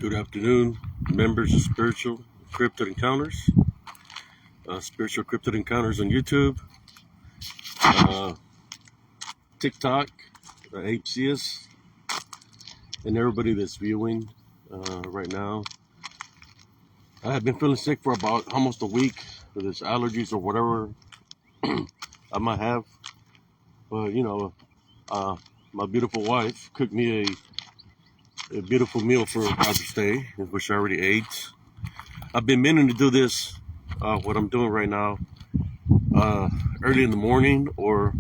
Good afternoon, members of Spiritual Cryptid Encounters, Spiritual Cryptid Encounters on YouTube, uh, TikTok, HCS, and everybody that's viewing right now. I have been feeling sick for about almost a week with this allergies or whatever I might have, but my beautiful wife cooked me a beautiful meal for Father's Day, which I already ate. I've been meaning to do this, what I'm doing right now, early in the morning or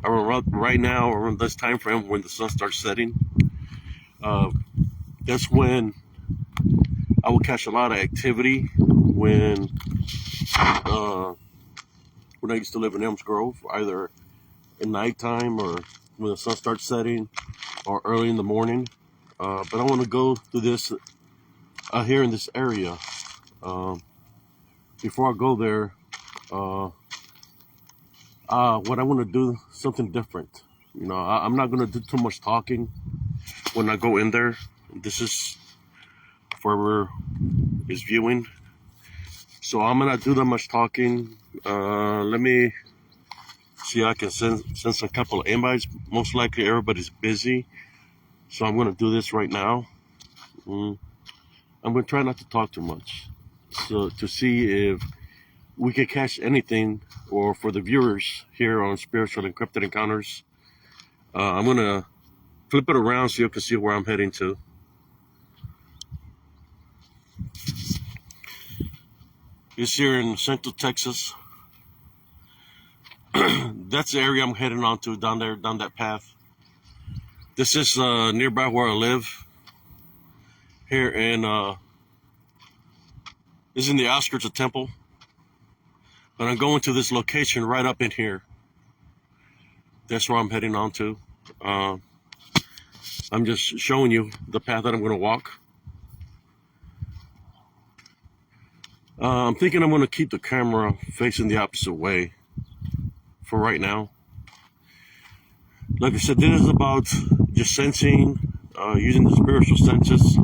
around right now, around this time frame when the sun starts setting. That's when I will catch a lot of activity when I used to live in Elms Grove, either at nighttime or when the sun starts setting or early in the morning. But I want to go through this here in this area. Before I go there, what I want to do something different. I'm not going to do too much talking when I go in there. This is for whoever is viewing. So I'm going to do that much talking. Let me see. I can send a couple of invites. Most likely everybody's busy. So I'm going to do this right now. I'm going to try not to talk too much. So to see if we can catch anything, or for the viewers here on Spiritual Encrypted Encounters, I'm going to flip it around so you can see where I'm heading to. It's here in Central Texas. That's the area I'm heading on to, down there, down that path. This is nearby where I live. Here in, this is in the outskirts of Temple. But I'm going to this location right up in here. That's where I'm heading on to. I'm just showing you the path that I'm going to walk. I'm thinking I'm going to keep the camera facing the opposite way for right now. Like I said, this is about just sensing, using the spiritual senses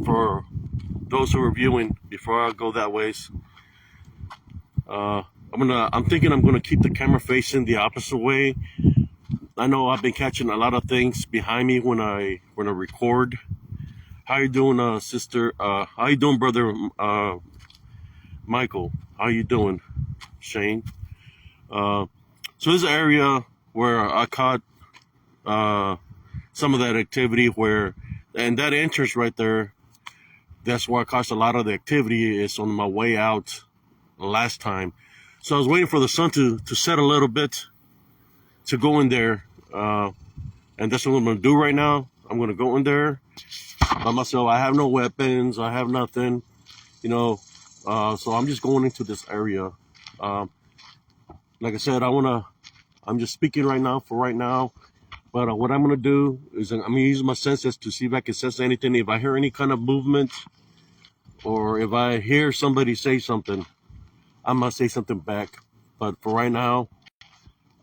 for those who are viewing before I go that ways. I'm thinking I'm gonna keep the camera facing the opposite way. I know I've been catching a lot of things behind me when I record. How you doing, sister? How you doing, brother? Michael, how you doing, Shane? So this is an area where I caught some of that activity and that entrance right there, that's where I caught a lot of the activity. Is on my way out last time. So I was waiting for the sun to set a little bit to go in there. And that's what I'm going to do right now. I'm going to go in there by myself. I have no weapons. I have nothing, so I'm just going into this area. Like I said, I'm just speaking right now for right now. But what I'm going to do is I'm going to use my senses to see if I can sense anything. If I hear any kind of movement or if I hear somebody say something, I must say something back. But for right now,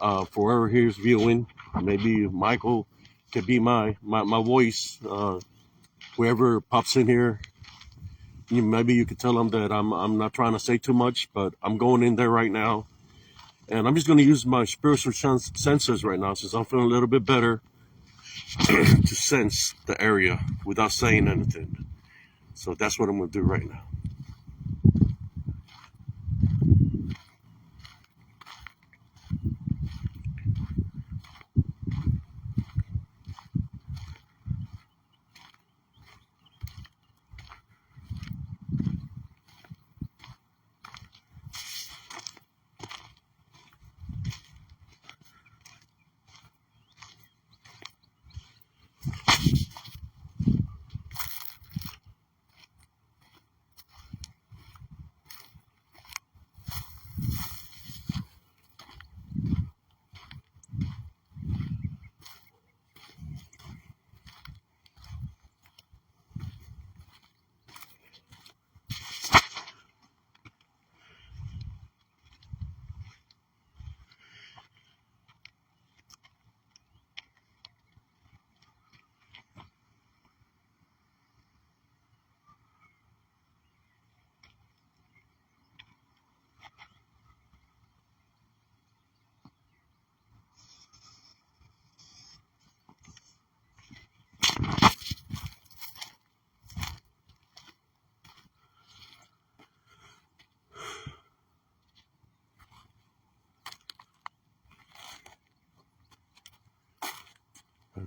for whoever here's viewing, maybe Michael could be my voice. Whoever pops in here, maybe you could tell them that I'm not trying to say too much, but I'm going in there right now. And I'm just going to use my spiritual senses right now, since I'm feeling a little bit better, to sense the area without saying anything. So that's what I'm going to do right now.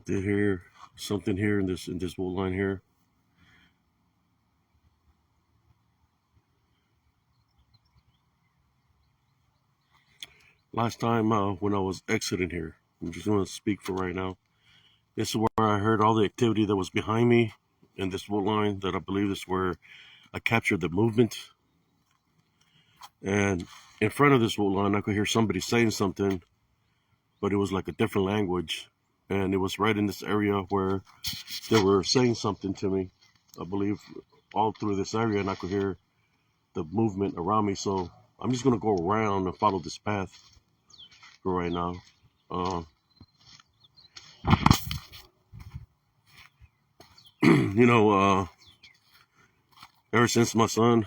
did hear something here in this wood line here. Last time when I was exiting here, I'm just going to speak for right now. This is where I heard all the activity that was behind me in this wood line. That I believe is where I captured the movement. And in front of this wood line, I could hear somebody saying something, but it was like a different language. And it was right in this area where they were saying something to me, I believe, all through this area, and I could hear the movement around me. So I'm just going to go around and follow this path for right now. You know, ever since my son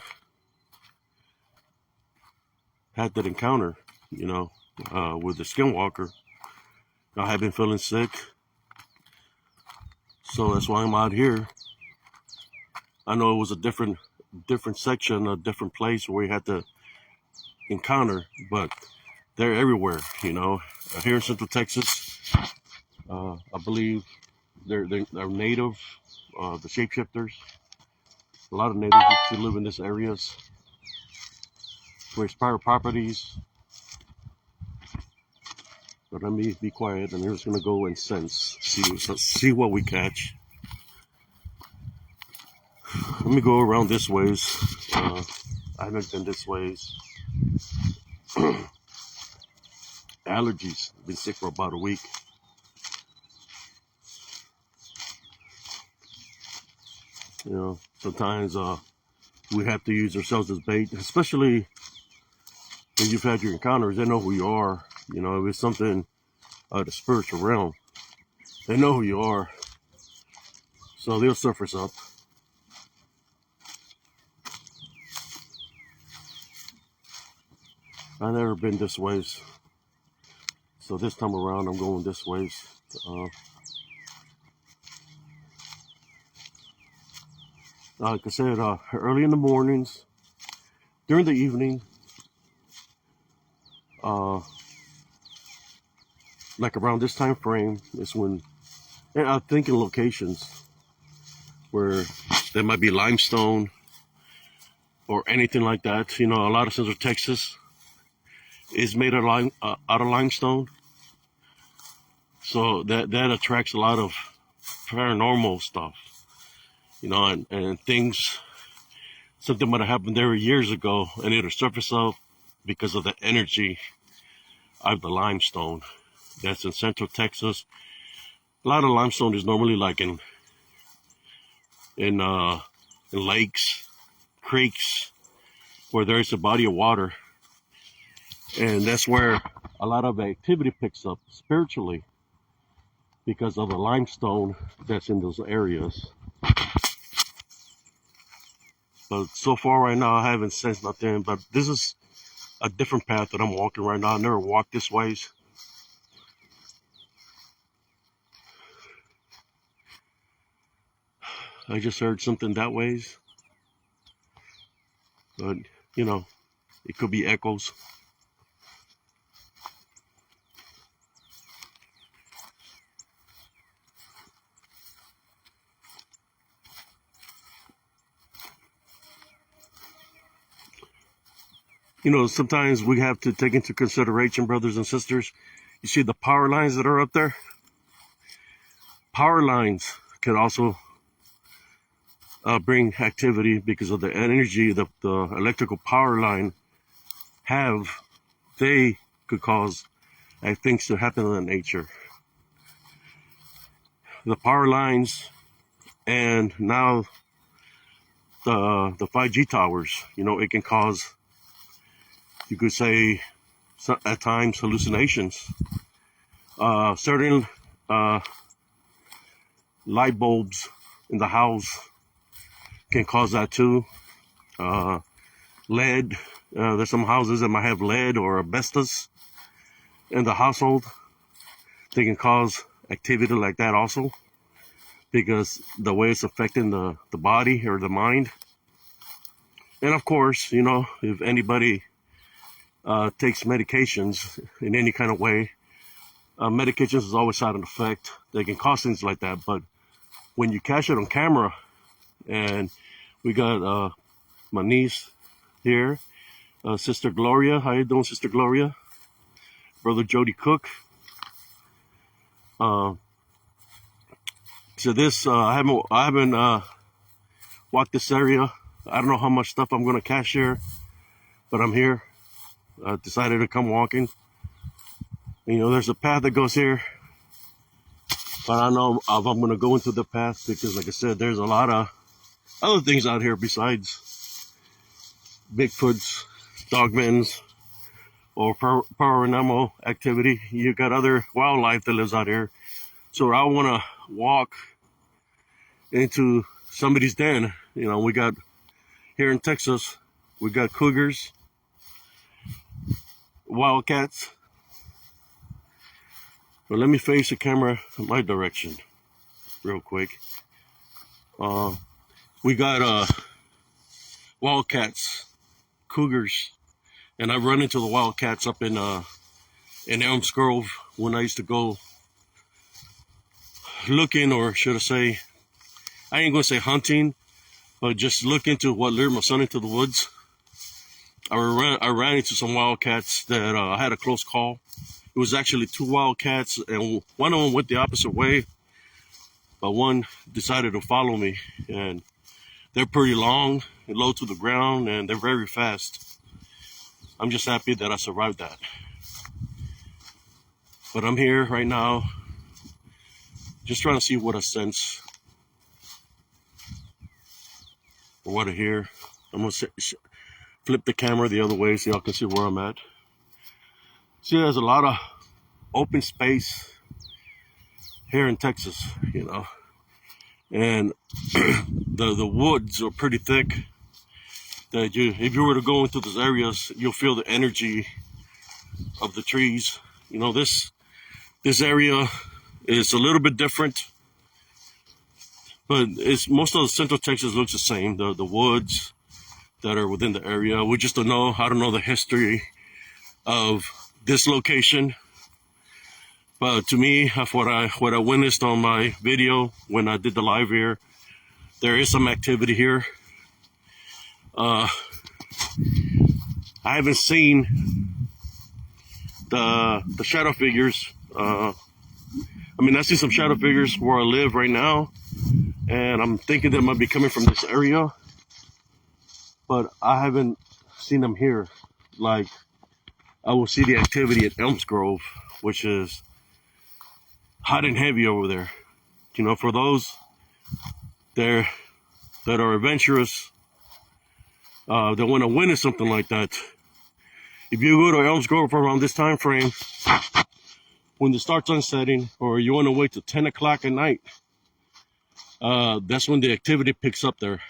had that encounter, you know, with the skinwalker, I have been feeling sick. So that's why I'm out here. I know it was a different section, a different place where we had to encounter, but they're everywhere, you know. Here in Central Texas, I believe they're native, the shapeshifters. A lot of natives used to live in these areas where it's private properties. But let me be quiet, and I'm just gonna go and sense, see what we catch. Let me go around this ways. I haven't been this ways. Allergies. Been sick for about a week. You know, sometimes we have to use ourselves as bait, especially when you've had your encounters. They know who you are. You know, if it's something the spiritual realm, they know who you are, so they'll surface up. I've never been this ways, so this time around I'm going this ways. Like I said, early in the mornings, during the evening, like around this time frame is when, and I'm thinking locations where there might be limestone or anything like that. You know, a lot of Central Texas is made of out of limestone, so that attracts a lot of paranormal stuff. You know, and things, something might have happened there years ago, and it'll surface up because of the energy of the limestone that's in Central Texas. A lot of limestone is normally like in lakes, creeks, where there's a body of water, and that's where a lot of activity picks up spiritually because of the limestone that's in those areas. But so far right now, I haven't sensed nothing. But this is a different path that I'm walking right now. I never walked this ways. I just heard something that ways. But, you know, it could be echoes. You know, sometimes we have to take into consideration, brothers and sisters, you see the power lines that are up there? Power lines could also bring activity because of the energy the electrical power line have. They could cause things to happen in nature. The power lines, and now the 5G towers, you know, it can cause, you could say, at times, hallucinations. Certain light bulbs in the house can cause that too. Lead, there's some houses that might have lead or asbestos in the household. They can cause activity like that also, because the way it's affecting the body or the mind. And of course, you know, if anybody takes medications in any kind of way, medications is always side effect they can cause things like that. But when you catch it on camera, and we got my niece here, Sister Gloria. How you doing, Sister Gloria? Brother Jody Cook. So this, I haven't walked this area. I don't know how much stuff I'm gonna catch here, but I'm here. I decided to come walking. You know, there's a path that goes here, but I don't know if I'm gonna go into the path because, like I said, there's a lot of other things out here besides Bigfoots, dogmens, or paranormal activity. You got other wildlife that lives out here. So I want to walk into somebody's den. You know, we got here in Texas, we got cougars, wildcats. But let me face the camera in my direction real quick. We got wildcats, cougars, and I've run into the wildcats up in Elms Grove when I used to go looking, or should I say, I ain't gonna say hunting, but just looking to what lured my son into the woods. I ran into some wildcats that I had a close call. It was actually two wildcats, and one of them went the opposite way, but one decided to follow me, and they're pretty long and low to the ground, and they're very fast. I'm just happy that I survived that. But I'm here right now, just trying to see what I sense or what I hear. I'm gonna flip the camera the other way so y'all can see where I'm at. See, there's a lot of open space here in Texas, you know, and the woods are pretty thick. That if you were to go into those areas, you'll feel the energy of the trees. You know, this area is a little bit different, but it's most of the Central Texas looks the same. The woods that are within the area. We just don't know. I don't know the history of this location, but to me, what I witnessed on my video when I did the live here, there is some activity here. I haven't seen the shadow figures. I mean, I see some shadow figures where I live right now, and I'm thinking they might be coming from this area, but I haven't seen them here. Like, I will see the activity at Elms Grove, which is hot and heavy over there. You know, for those there that are adventurous, that want to witness something like that, if you go to Elms Grove around this time frame, when the starts sunsetting, or you want to wait till 10 o'clock at night, that's when the activity picks up there.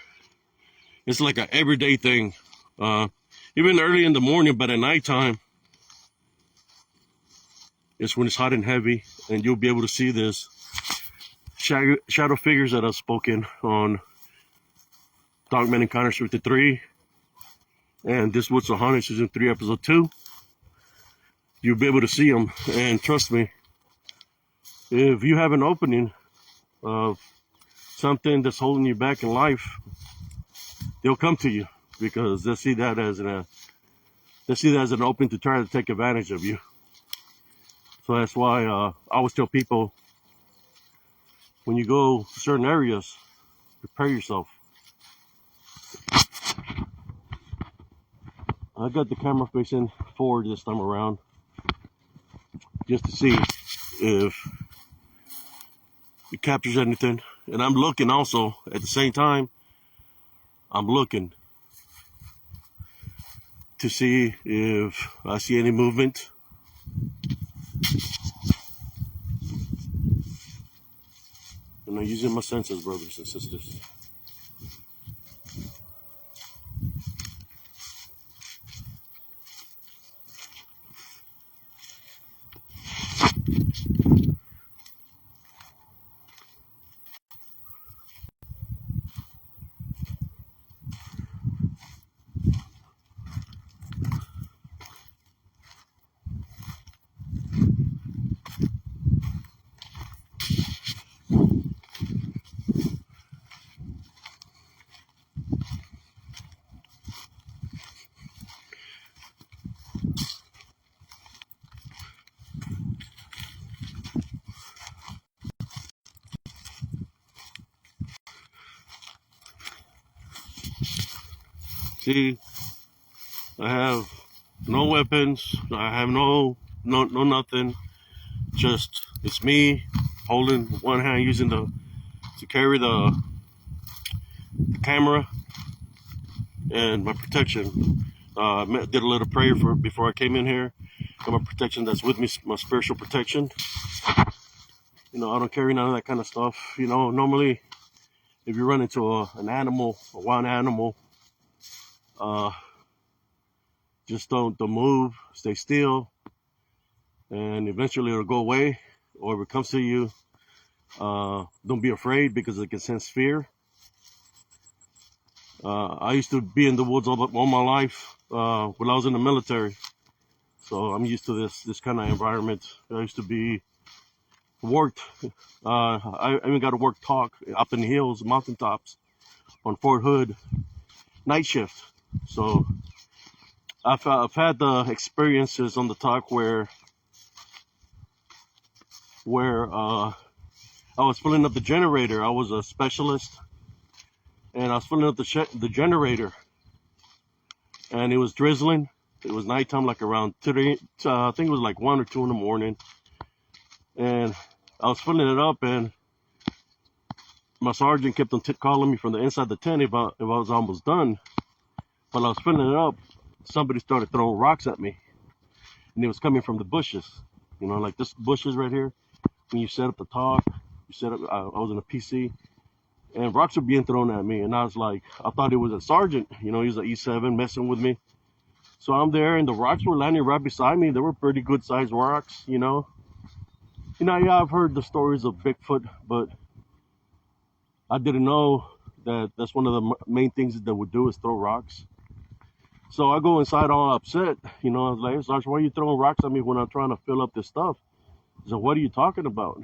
It's like an everyday thing. Even early in the morning, but at nighttime, it's when it's hot and heavy, and you'll be able to see this shadow figures that I've spoken on Dogman Encounters 53 and This Woods of Haunted Season 3 Episode 2. You'll be able to see them, and trust me, if you have an opening of something that's holding you back in life, they'll come to you, because they see that as an opening to try to take advantage of you. So that's why I always tell people, when you go to certain areas, prepare yourself. I got the camera facing forward this time around, just to see if it captures anything. And I'm looking also, at the same time, I'm looking to see if I see any movement. And I'm using my senses, brothers and sisters. See, I have no weapons. I have no nothing. Just it's me holding one hand, using to carry the camera and my protection. Did a little prayer before I came in here. And my protection that's with me, my spiritual protection. I don't carry none of that kind of stuff. Normally, if you run into a wild animal, just don't move, stay still, and eventually it'll go away. Or if it comes to you, don't be afraid, because it can sense fear. I used to be in the woods all my life when I was in the military, so I'm used to this kind of environment. I used to worked. I even got to work talk up in the hills, mountaintops, on Fort Hood, night shift. So I've had the experiences on the talk where I was filling up the generator. I was a specialist, and I was filling up the generator, and it was drizzling. It was nighttime, like around 3, I think it was like 1 or 2 in the morning, and I was filling it up, and my sergeant kept on calling me from the inside the tent if I was almost done. While I was filling it up, somebody started throwing rocks at me, and it was coming from the bushes. Like this bushes right here. When you set up the talk, I was in a PC, and rocks were being thrown at me, and I was like, I thought it was a sergeant. He was an E7 messing with me. So I'm there, and the rocks were landing right beside me. They were pretty good sized rocks. Yeah, I've heard the stories of Bigfoot, but I didn't know that that's one of the main things that they would do, is throw rocks. So I go inside all upset. I was like, hey, Sergeant, why are you throwing rocks at me when I'm trying to fill up this stuff? He said, what are you talking about?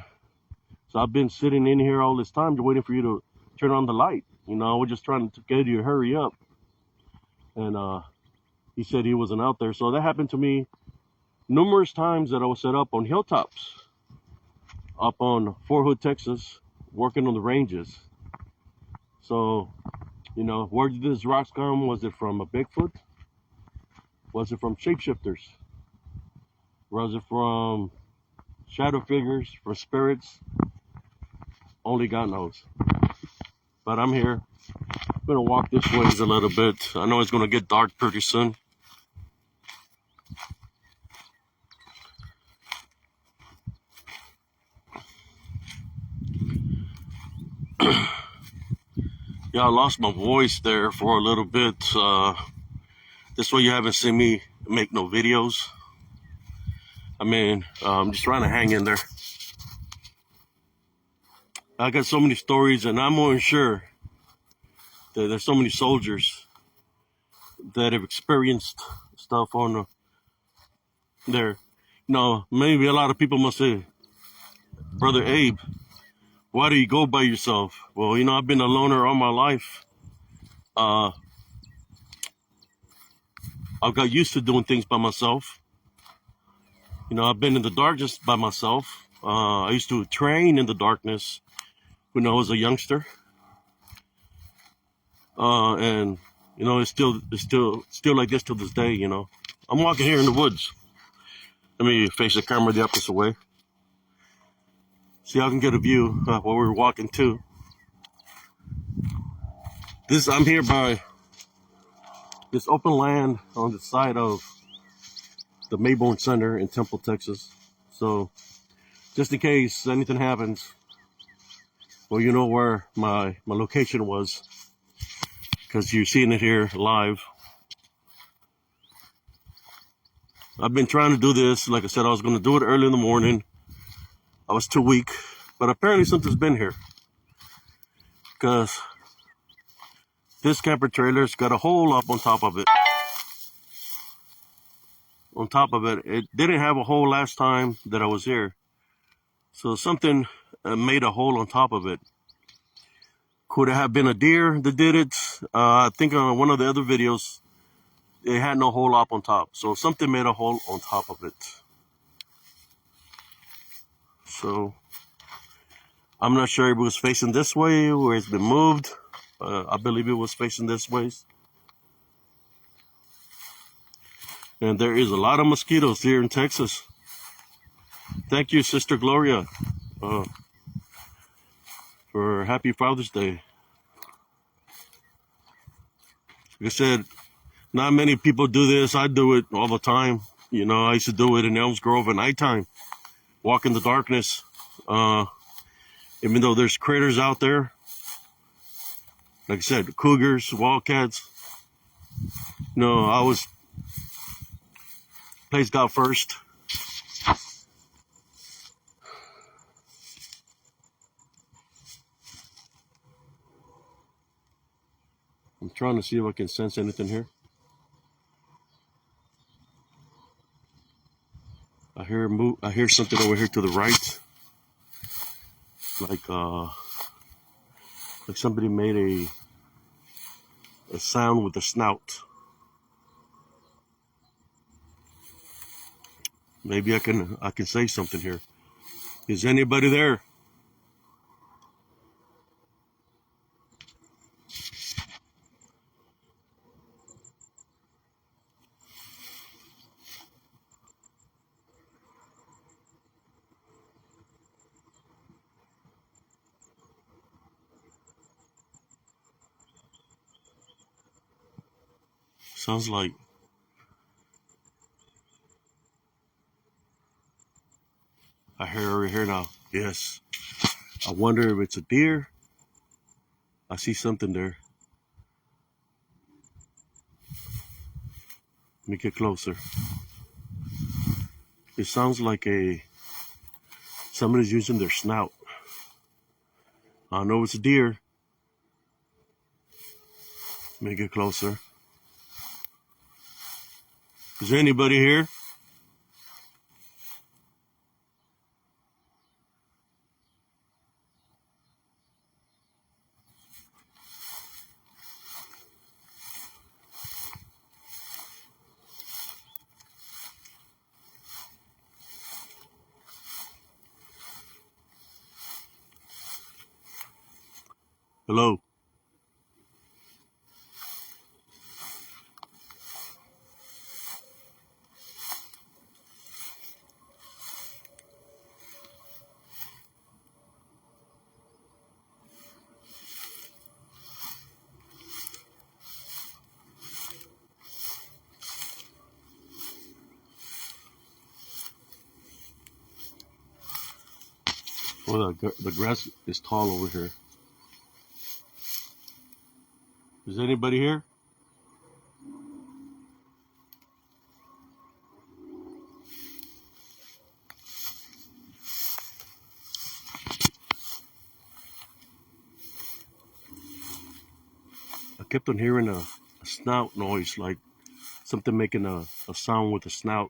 So I've been sitting in here all this time waiting for you to turn on the light. We're just trying to get you to hurry up. And he said he wasn't out there. So that happened to me numerous times that I was set up on hilltops, up on Fort Hood, Texas, working on the ranges. So, where did these rocks come? Was it from a Bigfoot? Was it from shapeshifters? Was it from shadow figures, from spirits? Only God knows. But I'm here. I'm gonna walk this ways a little bit. I know it's gonna get dark pretty soon. Yeah, I lost my voice there for a little bit. This way you haven't seen me make no videos. I'm just trying to hang in there. I got so many stories, and I'm more sure that there's so many soldiers that have experienced stuff on there. Maybe a lot of people must say, Brother Abe, why do you go by yourself? Well, I've been a loner all my life. I've got used to doing things by myself. I've been in the darkness by myself. I used to train in the darkness when I was a youngster. And it's still like this till this day. I'm walking here in the woods. Let me face the camera the opposite way. See, I can get a view of where we're walking to. I'm here by this open land on the side of the Mayborn Center in Temple, Texas. So, just in case anything happens, well, you know where my location was, because you're seeing it here live. I've been trying to do this. Like I said, I was going to do it early in the morning. I was too weak, but apparently something's been here, because this camper trailer's got a hole up on top of it. It didn't have a hole last time that I was here. So something made a hole on top of it. Could it have been a deer that did it? I think on one of the other videos, it had no hole up on top. So something made a hole on top of it. So I'm not sure if it was facing this way or it's been moved. I believe it was facing this way. And there is a lot of mosquitoes here in Texas. Thank you, Sister Gloria, for Happy Father's Day. Like I said, not many people do this. I do it all the time. You know, I used to do it in Elms Grove at nighttime, walk in the darkness. Even though there's critters out there, like I said, cougars, wildcats. No, I was placed out first. I'm trying to see if I can sense anything here. I hear something over here to the right, like somebody made a sound with a snout. Maybe I can say something here. Is anybody there? Sounds like I hear over here now. Yes. I wonder if it's a deer. I see something there. Let me get closer. It sounds like somebody's using their snout. I know it's a deer. Let me get closer. Is there anybody here? Hello? Well, the grass is tall over here. Is anybody here? I kept on hearing a snout noise, like something making a sound with a snout.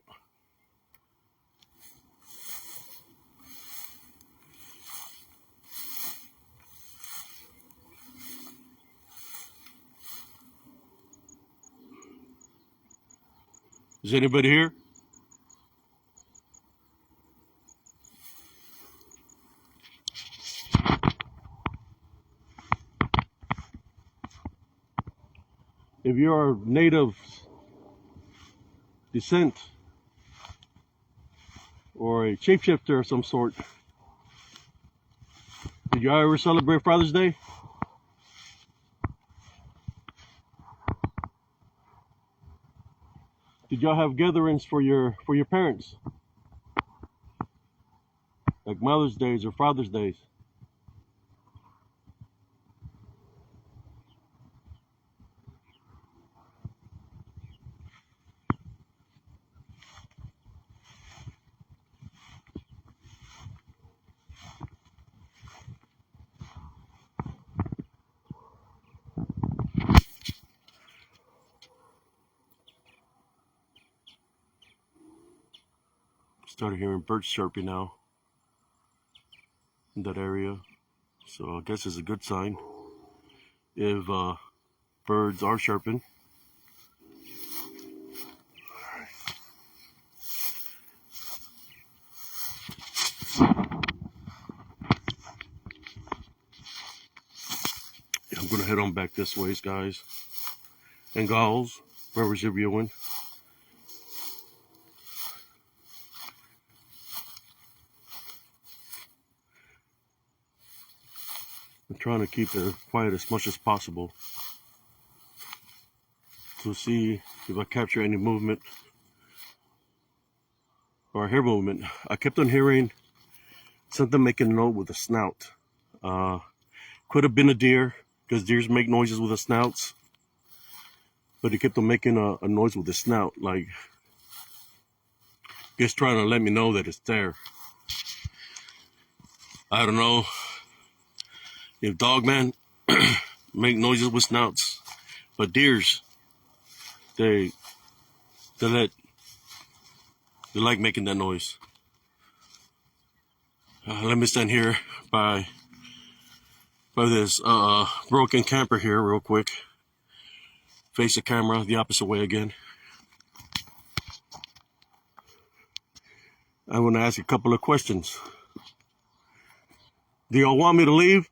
Is anybody here? If you're of native descent or a shapeshifter of some sort, did you ever celebrate Father's Day? Did y'all have gatherings for your parents, like Mother's Days or Father's Days? Started hearing birds chirping now in that area, so I guess it's a good sign if birds are chirping. I'm gonna head on back this ways, guys and gals, whoever's you're viewing. trying to keep it quiet as much as possible to see if I capture any movement or hear movement. I kept on hearing something making a note with a snout. Could have been a deer, because deers make noises with their snouts. But he kept on making a noise with his snout, like just trying to let me know that it's there. I don't know if dogman make noises with snouts, but deers, they like making that noise. Let me stand here by this broken camper here real quick. Face the camera the opposite way again. I want to ask a couple of questions. Do y'all want me to leave?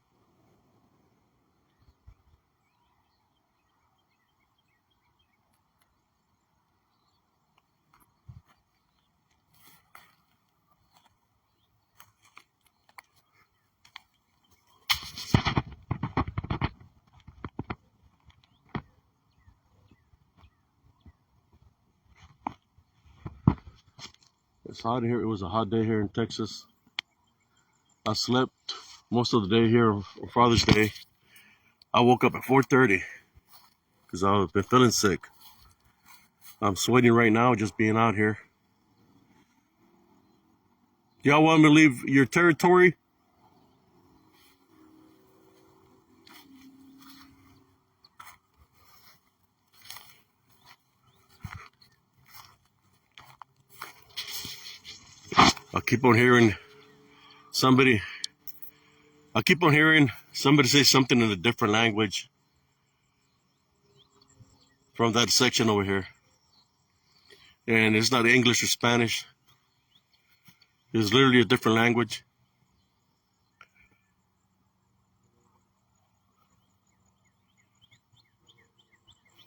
It's hot here. It was a hot day here in Texas. I slept most of the day here on Father's Day. I woke up at 4:30 because I've been feeling sick. I'm sweating right now just being out here. Y'all want me to leave your territory? I keep on hearing somebody say something in a different language from that section over here. And it's not English or Spanish. It's literally a different language.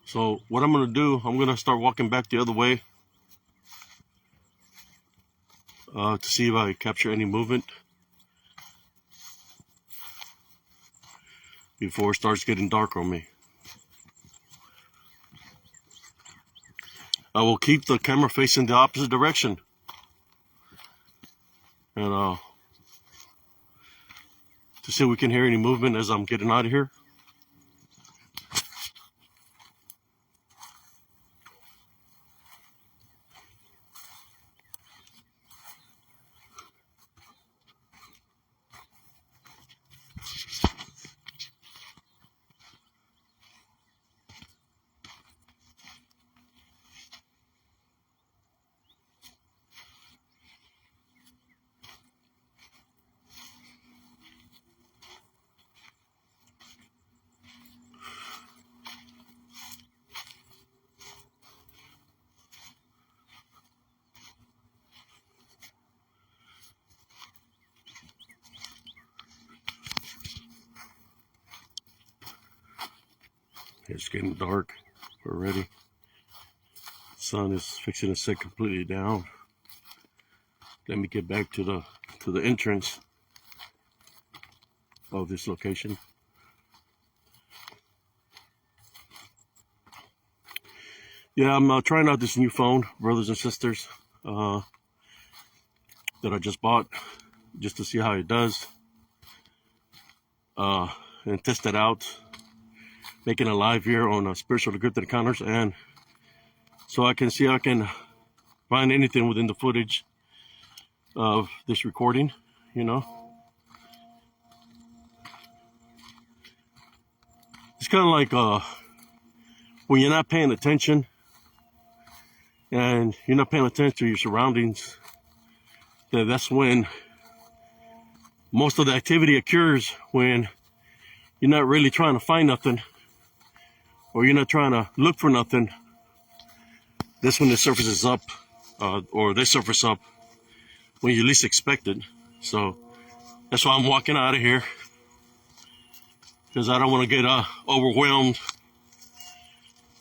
So what I'm going to do, I'm going to start walking back the other way to see if I capture any movement before it starts getting dark on me. I will keep the camera facing the opposite direction. And to see if we can hear any movement as I'm getting out of here. It's getting dark already. Sun is fixing to set completely down. Let me get back to the entrance of this location. Yeah, I'm trying out this new phone, brothers and sisters, that I just bought, just to see how it does, and test it out. Making a live here on Spiritual Decrypted Encounters, and so I can see I can find anything within the footage of this recording, you know. It's kind of like when you're not paying attention and you're not paying attention to your surroundings, that's when most of the activity occurs, when you're not really trying to find nothing, or you're not trying to look for nothing. That's when it surfaces up, or they surface up when you least expect it. So that's why I'm walking out of here, because I don't want to get overwhelmed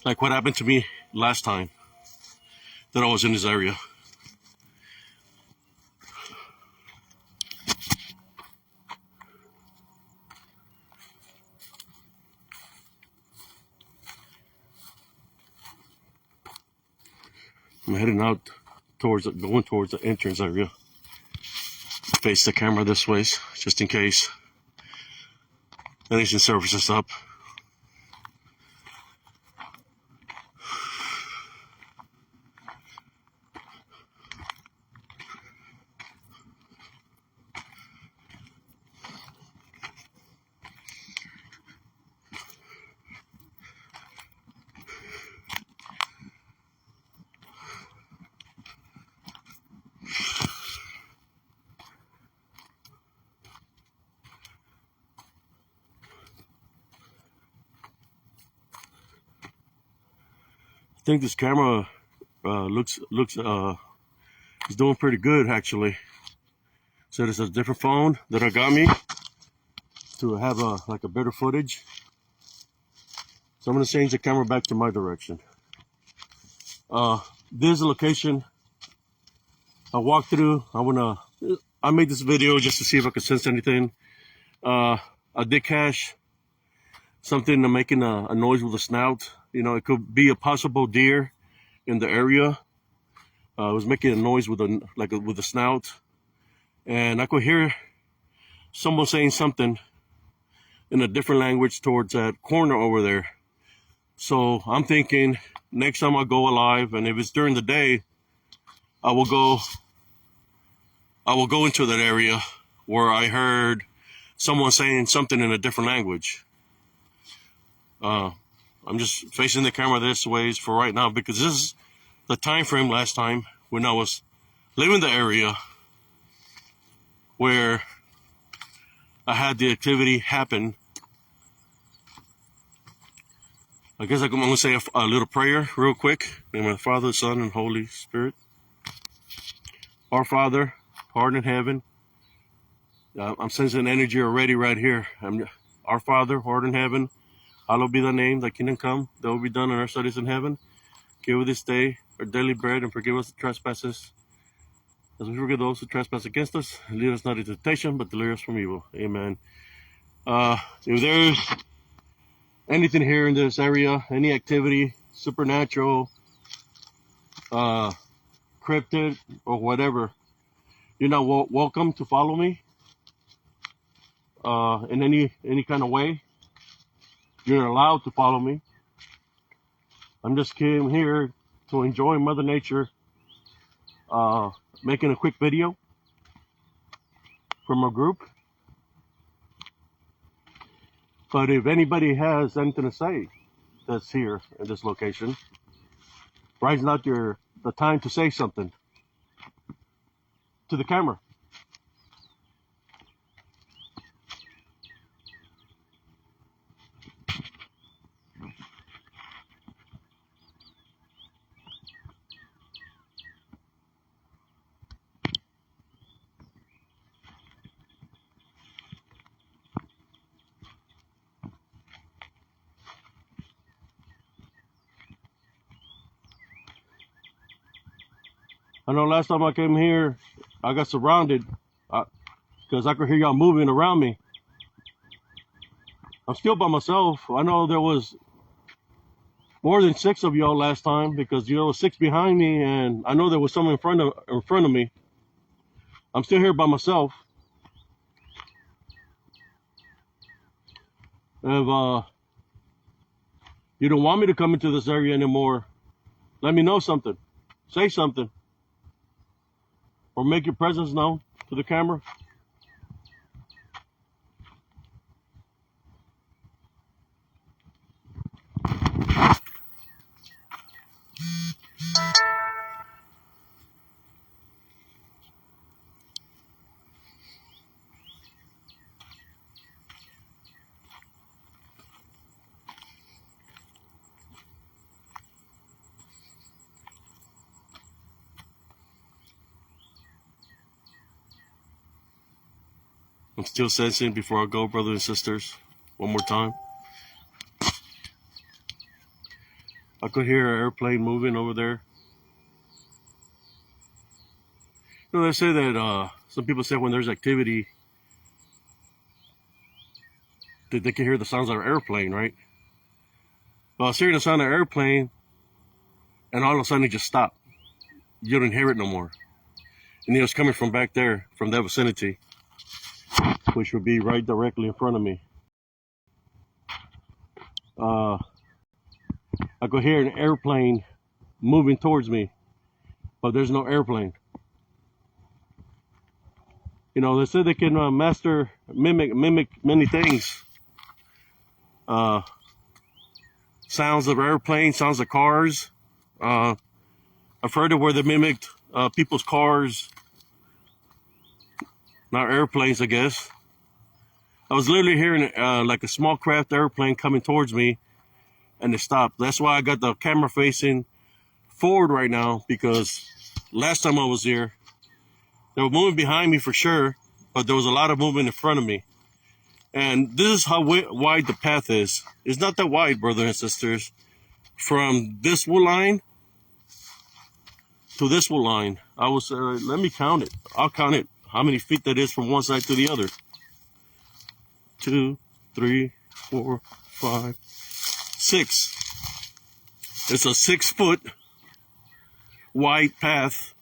like what happened to me last time that I was in this area. I'm heading out going towards the entrance area. Face the camera this way, just in case anything surfaces up. I think this camera looks is doing pretty good actually. So this is a different phone that I got me to have a better footage. So I'm gonna change the camera back to my direction. This is a location I walked through. I made this video just to see if I could sense anything. I did catch something making a noise with a snout. You know, it could be a possible deer in the area. It was making a noise with a snout, and I could hear someone saying something in a different language towards that corner over there. So I'm thinking next time I go alive, and if it's during the day, I will go into that area where I heard someone saying something in a different language. I'm just facing the camera this way for right now because this is the time frame last time when I was leaving the area where I had the activity happen. I guess I'm going to say a little prayer real quick. In the name of the Father, Son, and Holy Spirit. Our Father, art in heaven. I'm sensing energy already right here. Our Father, art in heaven. Hallowed be thy name, thy kingdom come, thy will be done on earth as it is in heaven. Give us this day our daily bread, and forgive us the trespasses, as we forgive those who trespass against us. And lead us not into temptation, but deliver us from evil. Amen. If there's anything here in this area, any activity, supernatural, cryptid, or whatever, you're not welcome to follow me in any kind of way. You're not allowed to follow me. I'm just came here to enjoy Mother Nature, making a quick video from a group. But if anybody has anything to say that's here in this location, right's not the time to say something to the camera. I know last time I came here, I got surrounded because I could hear y'all moving around me. I'm still by myself. I know there was more than 6 of y'all last time because there was 6 behind me, and I know there was someone in front of me. I'm still here by myself. If you don't want me to come into this area anymore, let me know something. Say something. Or make your presence known to the camera. I'm still sensing before I go, brothers and sisters. One more time. I could hear an airplane moving over there. You know, they say that some people say when there's activity that they can hear the sounds of an airplane, right? Well, I was hearing the sound of an airplane, and all of a sudden it just stopped. you don't hear it no more. And it was coming from back there, from that vicinity, which would be right directly in front of me. I could hear an airplane moving towards me, but there's no airplane. You know, they said they can mimic many things. Sounds of airplanes, sounds of cars. I've heard of where they mimicked people's cars, not airplanes, I guess. I was literally hearing like a small craft airplane coming towards me, and it stopped. That's why I got the camera facing forward right now, because last time I was here, they were moving behind me for sure, but there was a lot of movement in front of me. And this is how wide the path is. It's not that wide, brothers and sisters. From this wood line to this wood line, I was, let me count it. I'll count it, how many feet that is from one side to the other. 2, 3, 4, 5, 6. It's a 6-foot wide path.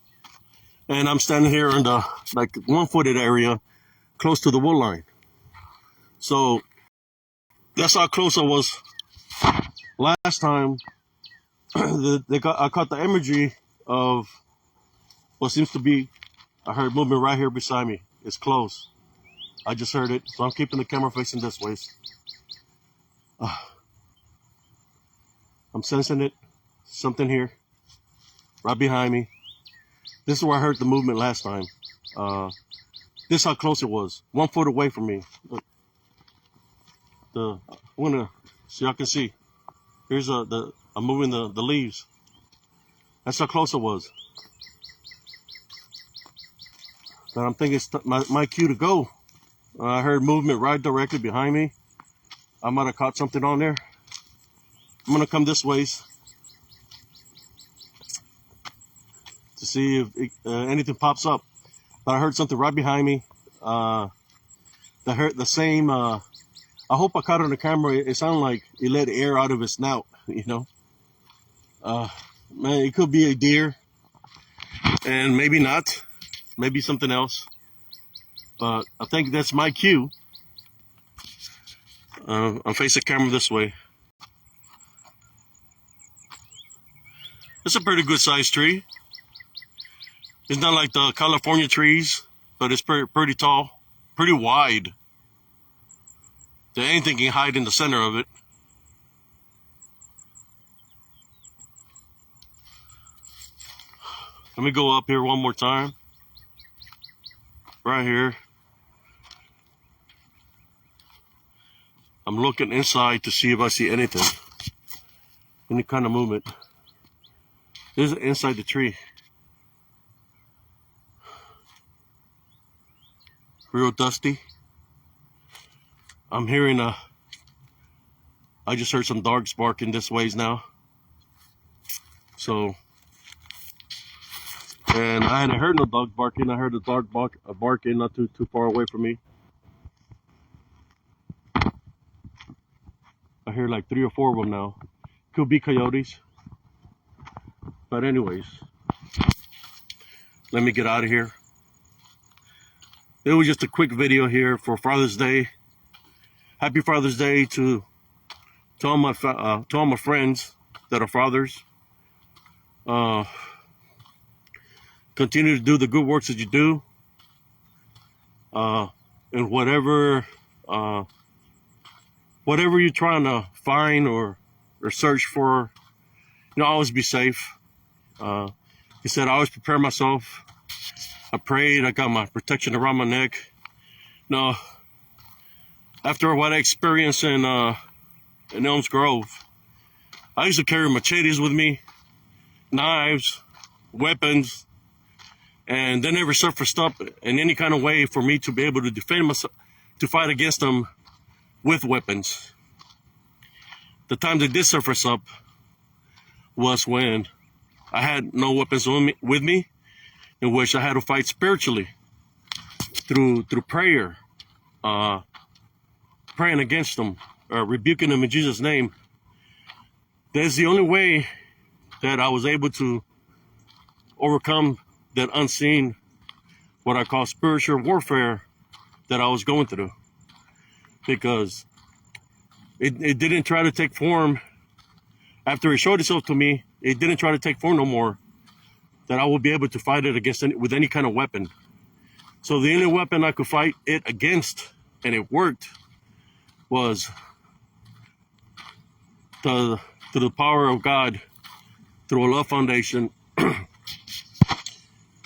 And I'm standing here in the like 1-footed area close to the wood line. So that's how close I was last time. I caught the imagery of what seems to be, I heard movement right here beside me. It's close. I just heard it, so I'm keeping the camera facing this way. I'm sensing it. Something here, right behind me. This is where I heard the movement last time. This is how close it was. 1 foot away from me. Look. I'm gonna so y'all can see. Here's I'm moving the leaves. That's how close it was. But I'm thinking it's my cue to go. I heard movement right directly behind me. I might have caught something on there. I'm gonna come this ways to see if anything pops up. But I heard something right behind me. That heard the same. I hope I caught it on the camera. It sounded like it let air out of its snout. You know. Man, it could be a deer, and maybe not. Maybe something else. But I think that's my cue. I'll face the camera this way. It's a pretty good sized tree. It's not like the California trees, but it's pretty tall, pretty wide. There ain't anything can hide in the center of it. Let me go up here one more time. Right here. I'm looking inside to see if I see anything. Any kind of movement. This is inside the tree. Real dusty. I'm hearing I just heard some dogs barking this ways now. So, and I hadn't heard no dog barking. I heard a dog barking not too far away from me. I hear like 3 or 4 of them now. Could be coyotes. But anyways, let me get out of here. It was just a quick video here for Father's Day. Happy Father's Day to all my friends that are fathers. Continue to do the good works that you do. And whatever you're trying to find or search for, you know, always be safe. He said, I always prepare myself. I prayed. I got my protection around my neck. No, after what I experienced in Elms Grove, I used to carry machetes with me, knives, weapons, and they never surfaced up in any kind of way for me to be able to defend myself, to fight against them with weapons. The time they did surface up was when I had no weapons with me, in which I had to fight spiritually through prayer, praying against them, rebuking them in Jesus' name. That's the only way that I was able to overcome that unseen, what I call spiritual warfare that I was going through. Because it didn't try to take form after it showed itself to me. It didn't try to take form no more, that I would be able to fight it against with any kind of weapon. So the only weapon I could fight it against, and it worked, was through the power of God, through a love foundation,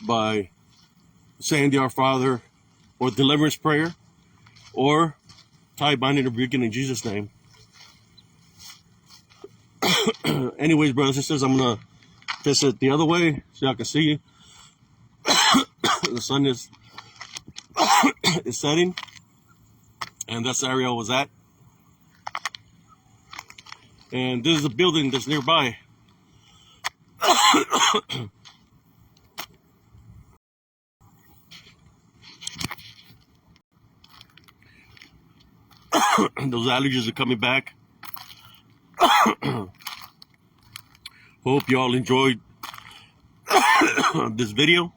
by saying the Our Father, or deliverance prayer, or tie, binding, and rebuking in Jesus' name. Anyways, brothers and sisters, I'm gonna fix it the other way so y'all can see. The sun is setting, and that's the area I was at. And this is a building that's nearby. Those allergies are coming back. Hope y'all enjoyed this video.